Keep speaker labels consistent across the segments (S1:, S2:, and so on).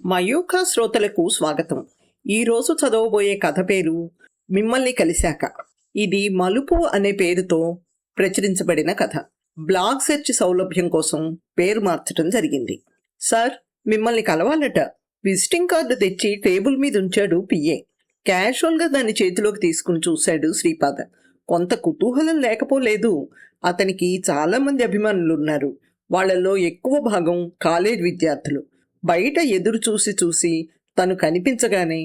S1: మయూఖ శ్రోతలకు స్వాగతం. ఈరోజు చదవబోయే కథ పేరు మిమ్మల్ని కలిశాక. ఇది మలుపు అనే పేరుతో ప్రచురించబడిన కథ. బ్లాగ్ సెర్చ్ సౌలభ్యం కోసం పేరు మార్చడం జరిగింది. సార్, మిమ్మల్ని కలవాలట. విజిటింగ్ కార్డు తెచ్చి టేబుల్ మీద ఉంచాడు పిఏ. క్యాజువల్గా దాన్ని చేతిలోకి తీసుకుని చూశాడు శ్రీపాద. కొంత కుతూహలం లేకపోలేదు. అతనికి చాలా మంది అభిమానులున్నారు. వాళ్లలో ఎక్కువ భాగం కాలేజ్ విద్యార్థులు. బయట ఎదురు చూసి చూసి తను కనిపించగానే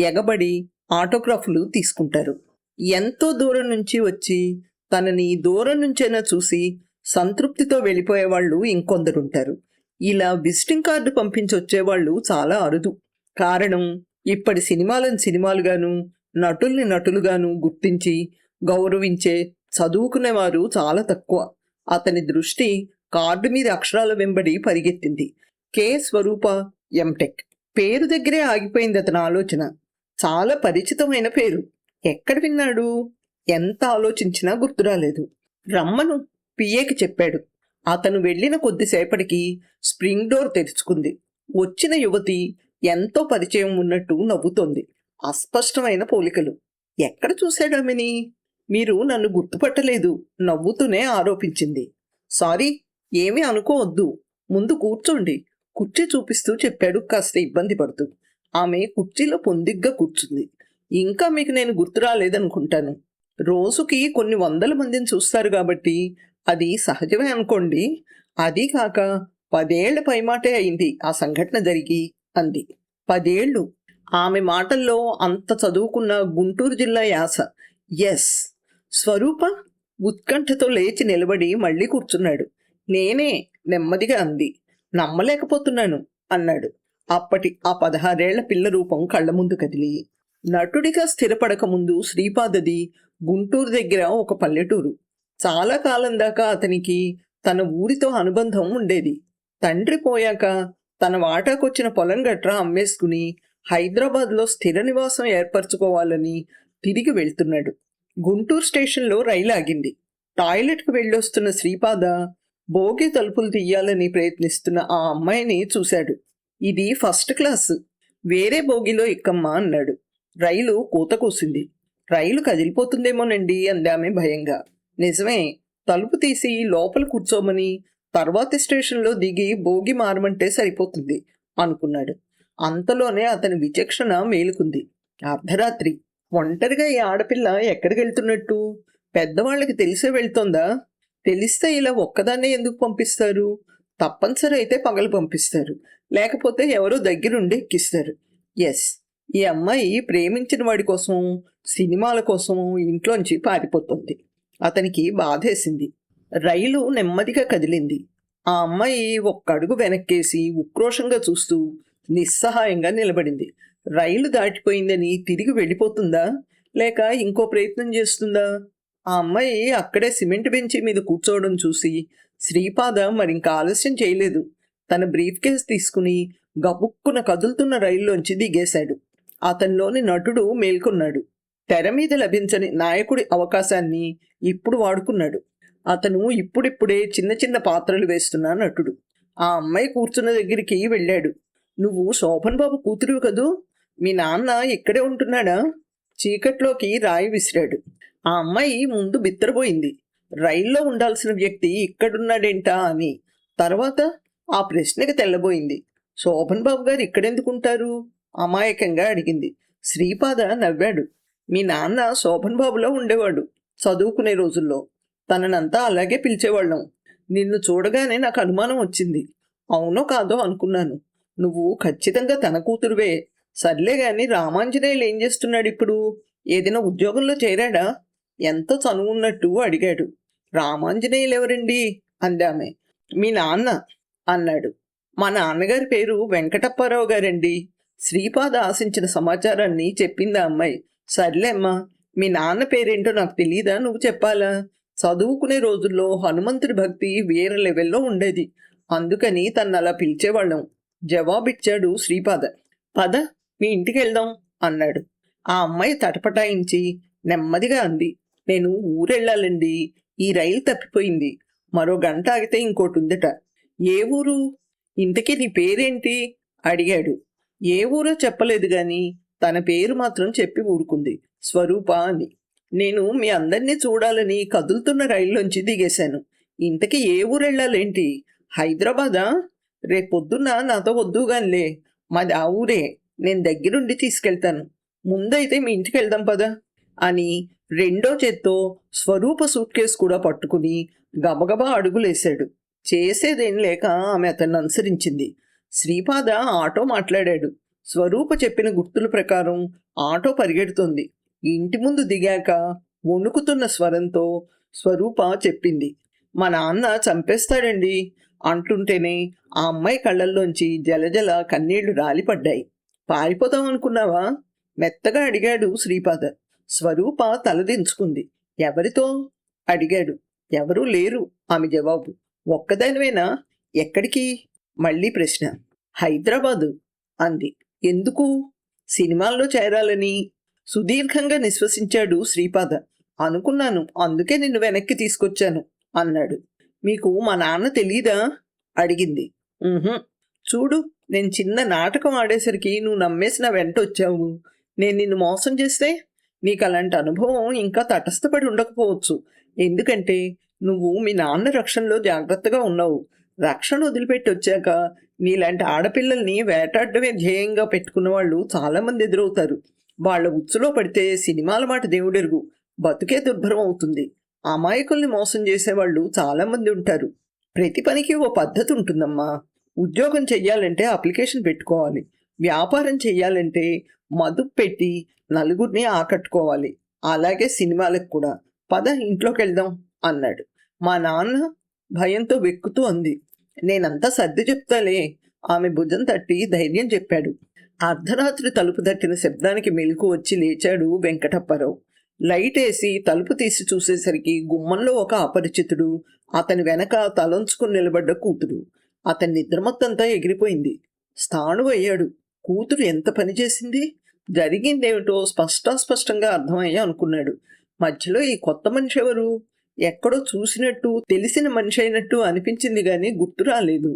S1: ఎగబడి ఆటోగ్రాఫ్లు తీసుకుంటారు. ఎంతో దూరం నుంచి వచ్చి తనని దూరం నుంచైనా చూసి సంతృప్తితో వెళ్ళిపోయేవాళ్ళు ఇంకొందరుంటారు. ఇలా విజిటింగ్ కార్డు పంపించొచ్చేవాళ్ళు చాలా అరుదు. కారణం, ఇప్పటి సినిమాలను సినిమాలుగాను, నటుల్ని నటులుగాను గుర్తించి గౌరవించే చదువుకునేవారు చాలా తక్కువ. అతని దృష్టి కార్డు మీద అక్షరాల వెంబడి పరిగెత్తింది. కె స్వరూప, ఎంటెక్. పేరు దగ్గరే ఆగిపోయింది అతని ఆలోచన. చాలా పరిచితమైన పేరు. ఎక్కడ విన్నాడు? ఎంత ఆలోచించినా గుర్తురాలేదు. రమ్మను పిఏకి చెప్పాడు. అతను వెళ్లిన కొద్దిసేపటికి స్ప్రింగ్ డోర్ తెరుచుకుంది. వచ్చిన యువతి ఎంతో పరిచయం ఉన్నట్టు నవ్వుతోంది. అస్పష్టమైన పోలికలు. ఎక్కడ చూశాడు ఆమెని? మీరు నన్ను గుర్తుపట్టలేదు, నవ్వుతూనే ఆరోపించింది. సారీ, ఏమీ అనుకోవద్దు, ముందు కూర్చోండి, కుర్చీ చూపిస్తూ చెప్పాడు కాస్త ఇబ్బంది పడుతూ. ఆమె కుర్చీలో పొందిగ్గా కూర్చుంది. ఇంకా మీకు నేను గుర్తు రాలేదనుకుంటాను. రోజుకి కొన్ని వందల మందిని చూస్తారు కాబట్టి అది సహజమే అనుకోండి. అదీ కాక 10 ఏళ్ల పైమాటే అయింది ఆ సంఘటన జరిగి అంది. 10 ఏళ్ళు. ఆమె మాటల్లో అంత చదువుకున్న గుంటూరు జిల్లా యాస. ఎస్. స్వరూప ఉత్కంఠతో లేచి నిలబడి మళ్ళీ కూర్చున్నాడు. నేనే, నెమ్మదిగా అంది. నమ్మలేకపోతున్నాను అన్నాడు. అప్పటి ఆ 16 ఏళ్ల పిల్ల రూపం కళ్ల ముందు కదిలి. నటుడిగా స్థిరపడక ముందు శ్రీపాదది గుంటూరు దగ్గర ఒక పల్లెటూరు. చాలా కాలం దాకా అతనికి తన ఊరితో అనుబంధం ఉండేది. తండ్రి పోయాక తన వాటాకొచ్చిన పొలం గట్రా అమ్మేసుకుని హైదరాబాద్లో స్థిర నివాసం ఏర్పరచుకోవాలని తిరిగి వెళ్తున్నాడు. గుంటూరు స్టేషన్లో రైలు ఆగింది. టాయిలెట్కు వెళ్ళొస్తున్న శ్రీపాద బోగి తలుపులు తీయాలని ప్రయత్నిస్తున్న ఆ అమ్మాయిని చూశాడు. ఇది ఫస్ట్ క్లాస్, వేరే బోగిలో ఎక్కమ్మా అన్నాడు. రైలు కూత కూసింది. రైలు కదిలిపోతుందేమోనండి అందామె భయంగా. నిజమే, తలుపు తీసి లోపల కూర్చోమని తర్వాతి స్టేషన్లో దిగి బోగి మారమంటే సరిపోతుంది అనుకున్నాడు. అంతలోనే అతని విచక్షణ మేలుకుంది. అర్ధరాత్రి, ఒంటరిగా ఈ ఆడపిల్ల ఎక్కడికి వెళ్తున్నట్టు? పెద్దవాళ్ళకి తెలిసే వెళ్తోందా? తెలిస్తే ఇలా ఒక్కదాన్నే ఎందుకు పంపిస్తారు? తప్పనిసరి అయితే పగలు పంపిస్తారు, లేకపోతే ఎవరో దగ్గరుండి ఎక్కిస్తారు. ఎస్, ఈ అమ్మాయి ప్రేమించిన వాడి కోసం, సినిమాల కోసం ఇంట్లోంచి పారిపోతుంది. అతనికి బాధేసింది. రైలు నెమ్మదిగా కదిలింది. ఆ అమ్మాయి ఒక్కడుగు వెనక్కేసి ఉక్రోషంగా చూస్తూ నిస్సహాయంగా నిలబడింది. రైలు దాటిపోయిందని తిరిగి వెళ్ళిపోతుందా, లేక ఇంకో ప్రయత్నం చేస్తుందా? ఆ అమ్మాయి అక్కడే సిమెంట్ బెంచి మీద కూర్చోవడం చూసి శ్రీపాద మరింక ఆలస్యం చేయలేదు. తన బ్రీఫ్ కేస్ తీసుకుని గబుక్కున కదులుతున్న రైల్లోంచి దిగేశాడు. అతనిలోని నటుడు మేల్కొన్నాడు. తెర మీద లభించని నాయకుడి అవకాశాన్ని ఇప్పుడు వాడుకున్నాడు. అతను ఇప్పుడిప్పుడే చిన్న చిన్న పాత్రలు వేస్తున్న నటుడు. ఆ అమ్మాయి కూర్చున్న దగ్గరికి వెళ్ళాడు. నువ్వు శోభన్ బాబు కూతురు కదూ? మీ నాన్న ఇక్కడే ఉంటున్నాడా? చీకట్లోకి రాయి విసిరాడు. ఆ అమ్మాయి ముందు బిత్తరపోయింది. రైల్లో ఉండాల్సిన వ్యక్తి ఇక్కడున్నాడేంటా అని. తర్వాత ఆ ప్రశ్నకి తెల్లబోయింది. శోభన్ బాబు గారు ఇక్కడెందుకుంటారు? అమాయకంగా అడిగింది. శ్రీపాద నవ్వాడు. మీ నాన్న శోభన్ బాబులో ఉండేవాడు చదువుకునే రోజుల్లో. తననంతా అలాగే పిలిచేవాళ్ళం. నిన్ను చూడగానే నాకు అనుమానం వచ్చింది. అవునో కాదో అనుకున్నాను. నువ్వు ఖచ్చితంగా తన కూతురువే. సర్లే గాని రామాంజనేయులు ఏం చేస్తున్నాడు ఇప్పుడు? ఏదైనా ఉద్యోగంలో చేరాడా? ఎంతో చనువున్నట్టు అడిగాడు. రామాంజనేయులు ఎవరండి అందామె. మీ నాన్న అన్నాడు. మా నాన్నగారి పేరు వెంకటప్పారావు గారండి. శ్రీపాద ఆశించిన సమాచారాన్ని చెప్పింది ఆ అమ్మాయి. సర్లే అమ్మా, మీ నాన్న పేరేంటో నాకు తెలీదా? నువ్వు చెప్పాలా? చదువుకునే రోజుల్లో హనుమంతుడి భక్తి వేరే లెవెల్లో ఉండేది, అందుకని తను అలా పిలిచేవాళ్ళం జవాబిచ్చాడు శ్రీపాద. పద, మీ ఇంటికి వెళ్దాం అన్నాడు. ఆ అమ్మాయి తటపటాయించి నెమ్మదిగా అంది. నేను ఊరెళ్ళాలండి. ఈ రైలు తప్పిపోయింది. మరో గంట ఆగితే ఇంకోటి ఉందట. ఏ ఊరు? ఇంతకీ నీ పేరేంటి అడిగాడు. ఏ ఊరో చెప్పలేదు గాని తన పేరు మాత్రం చెప్పి ఊరుకుంది, స్వరూప అని. నేను మీ అందరినీ చూడాలని కదులుతున్న రైల్లోంచి దిగేశాను. ఇంతకీ ఏ ఊరెళ్ళాలేంటి? హైదరాబాదా? రేపొద్దున్న నాతో వద్దుగానిలే, మాది ఆ ఊరే, నేను దగ్గరుండి తీసుకెళ్తాను. ముందైతే మీ ఇంటికి వెళ్దాం పదా అని రెండో చేత్తో స్వరూప సూట్ కేసు కూడా పట్టుకుని గబగబా అడుగులేశాడు. చేసేదేం లేక ఆమె అతన్ని అనుసరించింది. శ్రీపాద ఆటో మాట్లాడాడు. స్వరూప చెప్పిన గుర్తుల ప్రకారం ఆటో పరిగెడుతోంది. ఇంటి ముందు దిగాక వణుకుతున్న స్వరంతో స్వరూప చెప్పింది, మా నాన్న చంపేస్తాడండి అంటుంటేనే ఆ అమ్మాయి కళ్ళల్లోంచి జలజల కన్నీళ్లు రాలిపడ్డాయి. పారిపోతాం అనుకున్నావా? మెత్తగా అడిగాడు శ్రీపాద. స్వరూప తలదించుకుంది. ఎవరితో అడిగాడు. ఎవరూ లేరు ఆమె జవాబు. ఒక్కదానివేనా? ఎక్కడికి? మళ్ళీ ప్రశ్న. హైదరాబాదు అంది. ఎందుకు? సినిమాల్లో చేరాలని. సుదీర్ఘంగా నిశ్వసించాడు శ్రీపాద. అనుకున్నాను, అందుకే నిన్ను వెనక్కి తీసుకొచ్చాను అన్నాడు. మీకు మా నాన్న తెలీదా అడిగింది. చూడు, నేను చిన్న నాటకం ఆడేసరికి నువ్వు నమ్మేసి నా వెంట వచ్చావు. నేను నిన్ను మోసం చేస్తే నీకు అలాంటి అనుభవం ఇంకా తటస్థపడి ఉండకపోవచ్చు. ఎందుకంటే నువ్వు మీ నాన్న రక్షణలో జాగ్రత్తగా ఉన్నావు. రక్షణ వదిలిపెట్టి వచ్చాక నీలాంటి ఆడపిల్లల్ని వేటాడమే ధ్యేయంగా పెట్టుకున్న వాళ్ళు చాలామంది ఎదురవుతారు. వాళ్ళ ఉచ్చులో పడితే సినిమాల మాట దేవుడెరుగు, బతుకే దుర్భరం అవుతుంది. అమాయకుల్ని మోసం చేసేవాళ్ళు చాలామంది ఉంటారు. ప్రతి పనికి ఓ పద్ధతి ఉంటుందమ్మా. ఉద్యోగం చెయ్యాలంటే అప్లికేషన్ పెట్టుకోవాలి. వ్యాపారం చెయ్యాలంటే మదుపు పెట్టి నలుగురిని ఆకట్టుకోవాలి. అలాగే సినిమాలకు కూడా. పద ఇంట్లోకి వెళ్దాం అన్నాడు. మా నాన్న భయంతో వెక్కుతూ అంది. నేనంతా సర్ది చెప్తాలే ఆమె భుజం తట్టి ధైర్యం చెప్పాడు. అర్ధరాత్రి తలుపు తట్టిన శబ్దానికి మెలకు వచ్చి లేచాడు వెంకటప్పారావు. లైట్ వేసి తలుపు తీసి చూసేసరికి గుమ్మంలో ఒక అపరిచితుడు, అతని వెనక తలంచుకుని నిలబడ్డ కూతురు. అతని నిద్రమత్తంతా ఎగిరిపోయింది. స్థాణువు అయ్యాడు. కూతురు ఎంత పని చేసింది? జరిగిందేమిటో స్పష్టంగా అర్థమయ్యా అనుకున్నాడు. మధ్యలో ఈ కొత్త మనిషి ఎవరు? ఎక్కడో చూసినట్టు తెలిసిన మనిషి అయినట్టు అనిపించింది గాని గుర్తు రాలేదు.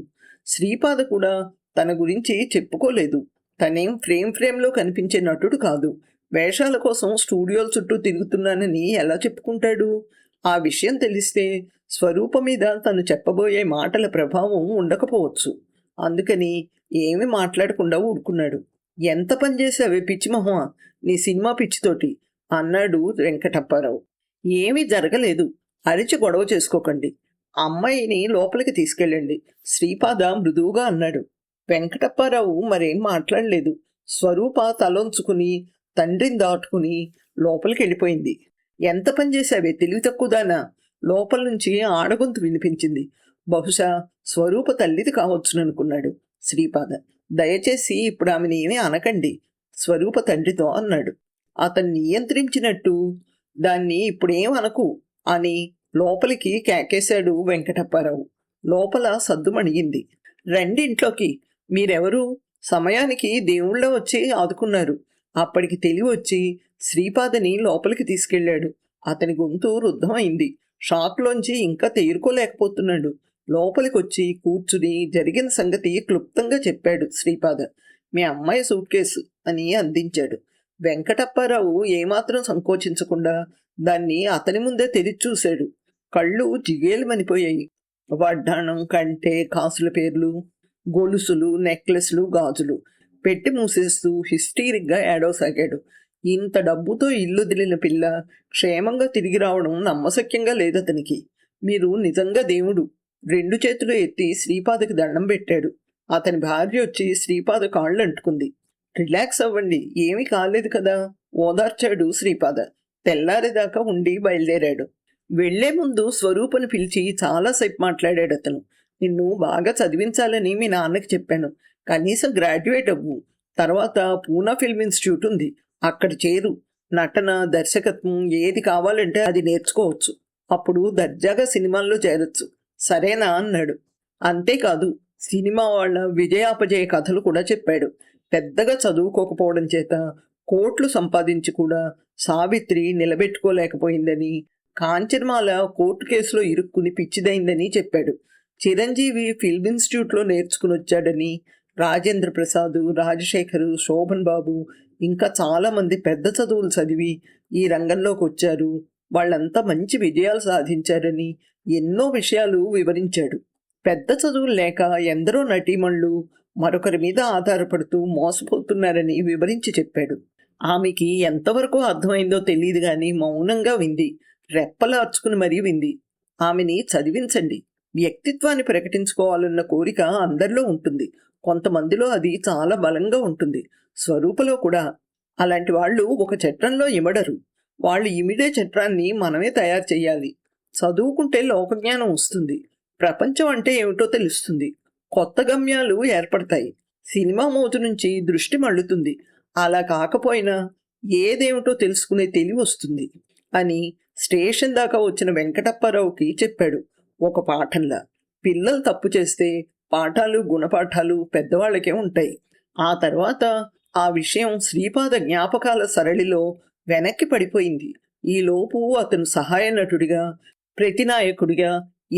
S1: శ్రీపాద కూడా తన గురించి చెప్పుకోలేదు. తనేం ఫ్రేమ్లో కనిపించే నటుడు కాదు. వేషాల కోసం స్టూడియోల చుట్టూ తిరుగుతున్నానని ఎలా చెప్పుకుంటాడు? ఆ విషయం తెలిస్తే స్వరూప మీద తను చెప్పబోయే మాటల ప్రభావం ఉండకపోవచ్చు. అందుకని ఏమి మాట్లాడకుండా ఊరుకున్నాడు. ఎంత పని చేసావే పిచ్చిమొహ నీ సినిమా పిచ్చితోటి అన్నాడు వెంకటప్పారావు. ఏమీ జరగలేదు, అరిచి గొడవ చేసుకోకండి. అమ్మాయిని లోపలికి తీసుకెళ్ళండి శ్రీపాద మృదువుగా అన్నాడు. వెంకటప్పారావు మరేం మాట్లాడలేదు. స్వరూప తలొంచుకుని తండ్రిని దాటుకుని లోపలికి వెళ్ళిపోయింది. ఎంత పని చేశావే తెలివి తక్కువదానా? లోపల నుంచి ఆడగొంతు వినిపించింది. బహుశా స్వరూప తల్లిది కావచ్చుననుకున్నాడు శ్రీపాద. దయచేసి ఇప్పుడు ఆమెను ఏమీ అనకండి స్వరూప తండ్రితో అన్నాడు. అతన్ని నియంత్రించినట్టు దాన్ని ఇప్పుడేం అనకు అని లోపలికి కేకేశాడు వెంకటప్పారావు. లోపల సద్దుమణిగింది. రండి ఇంట్లోకి. మీరెవరు? సమయానికి దేవుళ్ళ వచ్చి ఆదుకున్నారు. అప్పటికి తెలివి వచ్చి శ్రీపాదని లోపలికి తీసుకెళ్లాడు. అతని గొంతు రుద్ధమైంది. షాక్లోంచి ఇంకా తేరుకోలేకపోతున్నాడు. లోపలికొచ్చి కూర్చుని జరిగిన సంగతి క్లుప్తంగా చెప్పాడు శ్రీపాద. మీ అమ్మాయి సూట్ కేసు అని అందించాడు. వెంకటప్పారావు ఏమాత్రం సంకోచించకుండా దాన్ని అతని ముందే తెరిచి చూశాడు. కళ్ళు జిగేలుమనిపోయాయి. వడ్డాణం, కంటె, కాసుల పేర్లు, గొలుసులు, నెక్లెస్లు, గాజులు పెట్టి మూసేస్తూ హిస్టీరిక్గా ఏడవసాగాడు. ఇంత డబ్బుతో ఇల్లుదిలిన పిల్ల క్షేమంగా తిరిగి రావడం నమ్మశక్యంగా లేదతనికి. మీరు నిజంగా దేవుడు. 2 చేతులు ఎత్తి శ్రీపాదకి దండం పెట్టాడు. అతని భార్య వచ్చి శ్రీపాద కాళ్ళు అంటుకుంది. రిలాక్స్ అవ్వండి, ఏమీ కాలేదు కదా ఓదార్చాడు శ్రీపాద. తెల్లారేదాకా ఉండి బయలుదేరాడు. వెళ్లే ముందు స్వరూపను పిలిచి చాలాసేపు మాట్లాడాడు అతను. నిన్ను బాగా చదివించాలని మీ నాన్నకి చెప్పాను. కనీసం గ్రాడ్యుయేట్ అవ్వు. తర్వాత పూనా ఫిల్మ్ ఇన్స్టిట్యూట్ ఉంది, అక్కడ చేరు. నటన, దర్శకత్వం ఏది కావాలంటే అది నేర్చుకోవచ్చు. అప్పుడు దర్జాగా సినిమాల్లో చేరొచ్చు. సరేనా అన్నాడు. అంతేకాదు సినిమా వాళ్ళ విజయాపజయ కథలు కూడా చెప్పాడు. పెద్దగా చదువుకోకపోవడం చేత కోట్లు సంపాదించి కూడా సావిత్రి నిలబెట్టుకోలేకపోయిందని, కాంచనమాల కోర్టు కేసులో ఇరుక్కుని పిచ్చిదైందని చెప్పాడు. చిరంజీవి ఫిల్మ్ ఇన్స్టిట్యూట్లో నేర్చుకుని వచ్చాడని, రాజేంద్ర ప్రసాద్, రాజశేఖరు, శోభన్ బాబు ఇంకా చాలామంది పెద్ద చదువులు చదివి ఈ రంగంలోకి వచ్చారు, వాళ్ళంతా మంచి విజయాలు సాధించారని ఎన్నో విషయాలు వివరించాడు. పెద్ద చదువులు లేక ఎందరో నటీమణులు మరొకరి మీద ఆధారపడుతూ మోసపోతున్నారని వివరించి చెప్పాడు. ఆమెకి ఎంతవరకు అర్థమైందో తెలియదు గాని మౌనంగా వింది, రెప్పలార్చుకుని మరీ వింది. ఆమెని చదివించండి. వ్యక్తిత్వాన్ని ప్రకటించుకోవాలన్న కోరిక అందరిలో ఉంటుంది, కొంతమందిలో అది చాలా బలంగా ఉంటుంది. స్వరూపలో కూడా. అలాంటి వాళ్ళు ఒక చట్రంలో ఇమడరు, వాళ్ళు ఇమిడే చట్రాన్ని మనమే తయారు చేయాలి. చదువుకుంటే లోకజ్ఞానం వస్తుంది, ప్రపంచం అంటే ఏమిటో తెలుస్తుంది, కొత్త గమ్యాలు ఏర్పడతాయి, సినిమా మోజు నుంచి దృష్టి మళ్ళుతుంది. అలా కాకపోయినా ఏదేమిటో తెలుసుకునే తెలివి వస్తుంది అని స్టేషన్ దాకా వచ్చిన వెంకటప్పారావుకి చెప్పాడు ఒక పాఠంలా. పిల్లలు తప్పు చేస్తే పాఠాలు గుణపాఠాలు పెద్దవాళ్ళకే ఉంటాయి. ఆ తర్వాత ఆ విషయం శ్రీపాద జ్ఞాపకాల సరళిలో వెనక్కి పడిపోయింది. ఈలోపు అతను సహాయ నటుడిగా, ప్రతినాయకుడిగా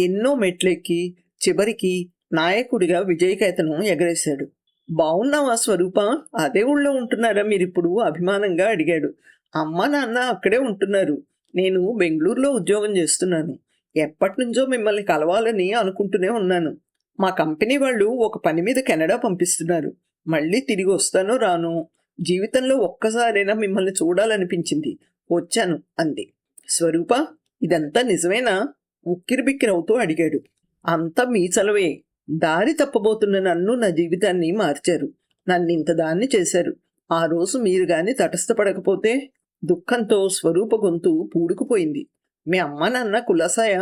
S1: ఎన్నో మెట్లెక్కి చివరికి నాయకుడిగా విజయకేతనం ఎగరేశాడు. బావున్నావా స్వరూప? అదే ఊళ్ళో ఉంటున్నారా మీరిప్పుడు? అభిమానంగా అడిగాడు. అమ్మ నాన్న అక్కడే ఉంటున్నారు, నేను బెంగళూరులో ఉద్యోగం చేస్తున్నాను. ఎప్పటి నుంచో మిమ్మల్ని కలవాలని అనుకుంటూనే ఉన్నాను. మా కంపెనీ వాళ్ళు ఒక పని మీద కెనడా పంపిస్తున్నారు. మళ్ళీ తిరిగి వస్తానో రాను. జీవితంలో ఒక్కసారైనా మిమ్మల్ని చూడాలనిపించింది, వచ్చాను అంది. స్వరూప, ఇదంతా నిజమేనా? ఉక్కిరిబిక్కిరవుతూ అడిగాడు. అంతా మీ చలవే. దారి తప్పబోతున్న నన్ను, నా జీవితాన్ని మార్చారు. నన్నింత దాన్ని చేశారు. ఆ రోజు మీరు గాని తటస్థపడకపోతే. దుఃఖంతో స్వరూప గొంతు పూడుకుపోయింది. మీ అమ్మ నాన్న కులాసాయ?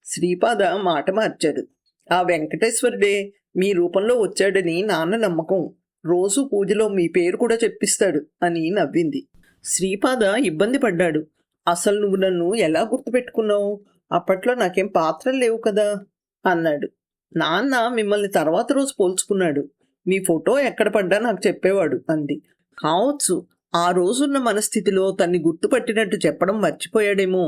S1: శ్రీపాద మాట మార్చాడు. ఆ వెంకటేశ్వరుడే మీ రూపంలో వచ్చాడని నాన్న నమ్మకం. రోజు పూజలో మీ పేరు కూడా చెప్పిస్తాడు అని నవ్వింది. శ్రీపాద ఇబ్బంది పడ్డాడు. అసలు నువ్వు నన్ను ఎలా గుర్తుపెట్టుకున్నావు? అప్పట్లో నాకేం పాత్రలు లేవు కదా అన్నాడు. నాన్న మిమ్మల్ని తర్వాత రోజు పోల్చుకున్నాడు. మీ ఫోటో ఎక్కడ పడ్డా నాకు చెప్పేవాడు అంది. కావచ్చు, ఆ రోజున్న మనస్థితిలో తన్ని గుర్తుపట్టినట్టు చెప్పడం మర్చిపోయాడేమో.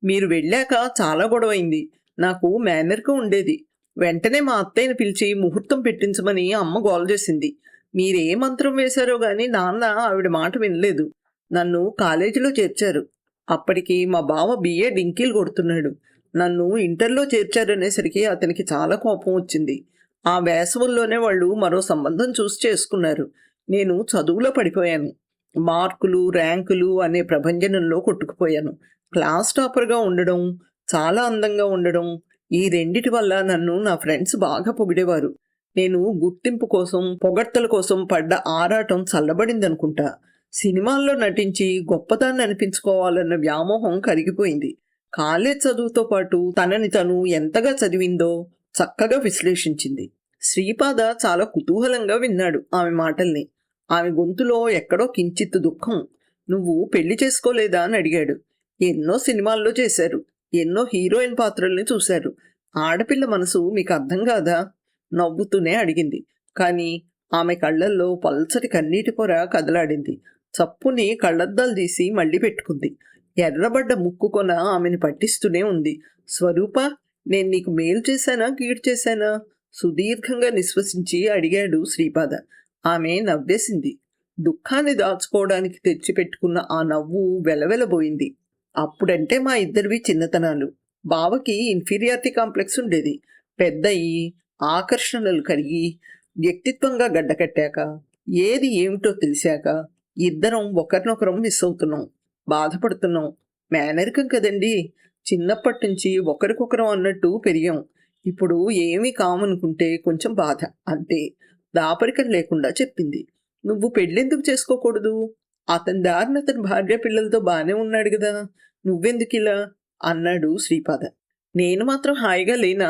S1: మీరు వెళ్ళాక చాలా గొడవైంది. నాకు మేనర్గా ఉండేది. వెంటనే మా అత్తయ్యని పిలిచి ముహూర్తం పెట్టించమని అమ్మ గోల చేసింది. మీరే మంత్రం వేశారో గాని నాన్న ఆవిడ మాట వినలేదు. నన్ను కాలేజీలో చేర్చారు. అప్పటికి మా బావ బిఏ డింకీలు కొడుతున్నాడు. నన్ను ఇంటర్లో చేర్చారనేసరికి అతనికి చాలా కోపం వచ్చింది. ఆ వేసవుల్లోనే వాళ్ళు మరో సంబంధం చూసి చేసుకున్నారు. నేను చదువులో పడిపోయాను. మార్కులు, ర్యాంకులు అనే ప్రభంజనంలో కొట్టుకుపోయాను. క్లాస్ టాపర్గా ఉండడం, చాలా అందంగా ఉండడం, ఈ రెండిటి వల్ల నన్ను నా ఫ్రెండ్స్ బాగా పొగిడేవారు. నేను గుర్తింపు కోసం, పొగడ్తల కోసం పడ్డ ఆరాటం చల్లబడిందనుకుంటా. సినిమాల్లో నటించి గొప్పదాన్ని అనిపించుకోవాలన్న వ్యామోహం కరిగిపోయింది. కాలేజ్ చదువుతో పాటు తనని తను ఎంతగా చదివిందో చక్కగా విశ్లేషించింది. శ్రీపాద చాలా కుతూహలంగా విన్నాడు ఆమె మాటల్ని. ఆమె గొంతులో ఎక్కడో కించిత్తు దుఃఖం. నువ్వు పెళ్లి చేసుకోలేదా అని అడిగాడు. ఎన్నో సినిమాల్లో చేశారు, ఎన్నో హీరోయిన్ పాత్రల్ని చూశారు. ఆడపిల్ల మనసు మీకు అర్థం కాదా? నవ్వుతూనే అడిగింది. కానీ ఆమె కళ్ళల్లో పల్చటి కన్నీటి పొర కదలాడింది. చప్పుని కళ్ళద్దాలు తీసి మళ్ళీ పెట్టుకుంది. ఎర్రబడ్డ ముక్కు కొన ఆమెను పట్టిస్తూనే ఉంది. స్వరూప, నేను నీకు మేలు చేశానా, కీడు చేశానా? సుదీర్ఘంగా నిశ్వసించి అడిగాడు శ్రీపాద. ఆమె నవ్వేసింది. దుఃఖాన్ని దాచుకోవడానికి తెచ్చిపెట్టుకున్న ఆ నవ్వు వెలవెలబోయింది. అప్పుడంటే మా ఇద్దరివి చిన్నతనాలు. బావకి ఇన్ఫీరియారిటీ కాంప్లెక్స్ ఉండేది. పెద్దయి, ఆకర్షణలు కలిగి, వ్యక్తిత్వంగా గడ్డకట్టాక, ఏది ఏమిటో తెలిసాక ఇద్దరం ఒకరినొకరం మిస్ అవుతున్నాం, బాధపడుతున్నాం. మేనరికం కదండి, చిన్నప్పటి నుంచి ఒకరికొకరం అన్నట్టు పెరిగాం. ఇప్పుడు ఏమీ కామనుకుంటే కొంచెం బాధ, అంతే. దాపరికం లేకుండా చెప్పింది. నువ్వు పెళ్ళెందుకు చేసుకోకూడదు? అతని దారిన అతని భార్య పిల్లలతో బానే ఉన్నాడు కదా, నువ్వెందుకిలా అన్నాడు శ్రీపాద. నేను మాత్రం హాయిగా లేనా?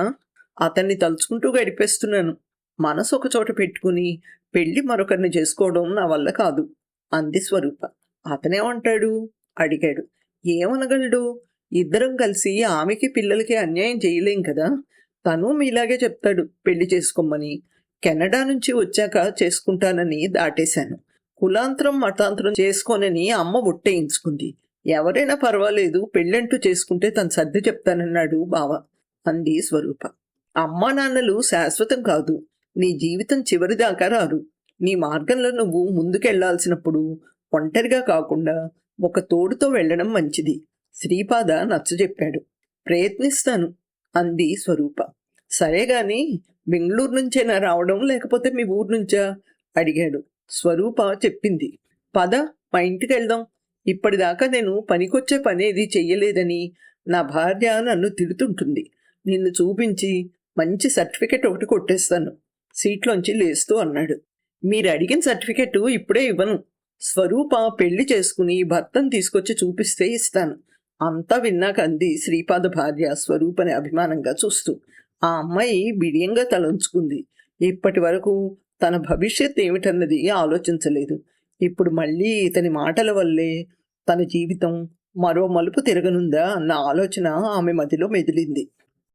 S1: అతన్ని తలుచుకుంటూ గడిపేస్తున్నాను. మనసు ఒక చోట పెట్టుకుని పెళ్లి మరొకరిని చేసుకోవడం నా వల్ల కాదు అంది స్వరూప. అతనేమంటాడు అడిగాడు. ఏమనగలడు? ఇద్దరం కలిసి ఆమెకి పిల్లలకి అన్యాయం చేయలేం కదా. తను మీలాగే చెప్తాడు పెళ్లి చేసుకోమని. కెనడా నుంచి వచ్చాక చేసుకుంటానని దాటేశాను. కులాంతరం మతాంతరం చేసుకోనని అమ్మ ఒట్టేయించుకుంది. ఎవరైనా పర్వాలేదు, పెళ్ళంటూ చేసుకుంటే తను సర్ది చెప్తానన్నాడు బావ అంది స్వరూప. అమ్మా నాన్నలు శాశ్వతం కాదు. నీ జీవితం చివరిదాకా రారు. నీ మార్గంలో నువ్వు ముందుకెళ్లాల్సినప్పుడు ఒంటరిగా కాకుండా ఒక తోడుతో వెళ్ళడం మంచిది. శ్రీపాద నచ్చజెప్పాడు. ప్రయత్నిస్తాను అంది స్వరూప. సరే గాని బెంగళూరు నుంచేనా రావడం, లేకపోతే మీ ఊరు నుంచా అడిగాడు. స్వరూప చెప్పింది. పద, మా ఇంటికి వెళ్దాం. ఇప్పటిదాకా నేను పనికొచ్చే పనేది చెయ్యలేదని నా భార్య నన్ను తిడుతుంటుంది. నిన్ను చూపించి మంచి సర్టిఫికెట్ ఒకటి కొట్టేస్తాను సీట్లోంచి లేస్తూ అన్నాడు. మీరు అడిగిన సర్టిఫికెట్ ఇప్పుడే ఇవ్వను. స్వరూప పెళ్లి చేసుకుని భర్తను తీసుకొచ్చి చూపిస్తే ఇస్తాను. అంతా విన్నాక అంది శ్రీపాద భార్య స్వరూపని అభిమానంగా చూస్తూ. ఆ అమ్మాయి బిడియంగా తలంచుకుంది. ఇప్పటి వరకు తన భవిష్యత్ ఏమిటన్నది ఆలోచించలేదు. ఇప్పుడు మళ్ళీ ఇతని మాటల వల్లే తన జీవితం మరో మలుపు తిరగనుందా అన్న ఆలోచన ఆమె మదిలో మెదిలింది.